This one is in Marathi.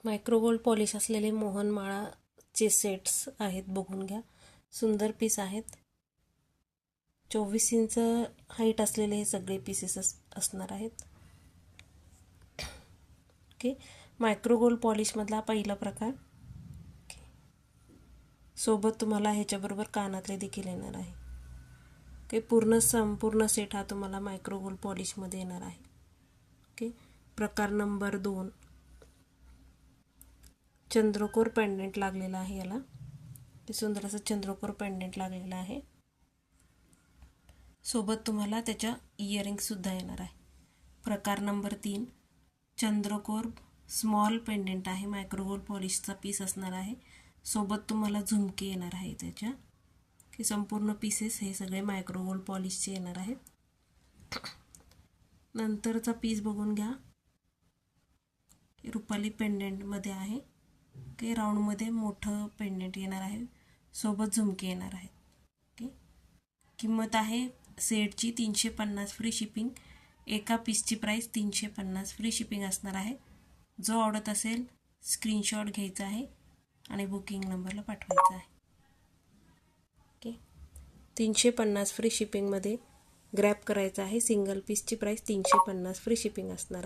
मायक्रो गोल्ड पॉलिश असलेले मोहनमाळाचे सेट्स आहेत, बघून घ्या. सुंदर पीस आहेत. 24 इंच हाईट असलेले हे सगळे पीसेस असणार आहेत. ओके, मायक्रो गोल्ड पॉलिशमधला पहिला प्रकार. सोबत तुम्हाला ह्याच्याबरोबर कानातले देखील येणार आहे. ओके, संपूर्ण सेट हा तुम्हाला मायक्रो गोल्ड पॉलिशमध्ये येणार आहे. ओके, प्रकार नंबर 2, चंद्रकोर पेंडंट लागलेला आहे. याला ते सुंदर असं चंद्रकोर पेंडंट लागलेला आहे. सोबत तुम्हाला त्याच्या इयरिंगसुद्धा येणार आहे. प्रकार नंबर 3, चंद्रकोर स्मॉल पेंडंट आहे. मायक्रो गोल्ड पॉलिशचा पीस असणार आहे. सोबत तुम्हाला झुमके येणार आहे त्याच्या. की संपूर्ण पीसेस हे सगळे मायक्रो गोल्ड पॉलिशचे येणार आहेत. नंतरचा पीस बघून घ्या. रुपाली पेंडंटमध्ये आहे. की राऊंडमध्ये मोठं पेंडंट येणार आहे. सोबत झुमके येणार आहेत. ओके, किंमत आहे सेटची 350 फ्री शिपिंग. एका पीसची प्राईस 350 फ्री शिपिंग असणार आहे. जो आवडत असेल स्क्रीनशॉट घ्यायचा आहे आणि बुकिंग नंबरला पाठवायचा आहे. ओके, 350 फ्री शिपिंगमध्ये ग्रॅब करायचं आहे. सिंगल पीसची प्राईस 350 फ्री शिपिंग असणार आहे.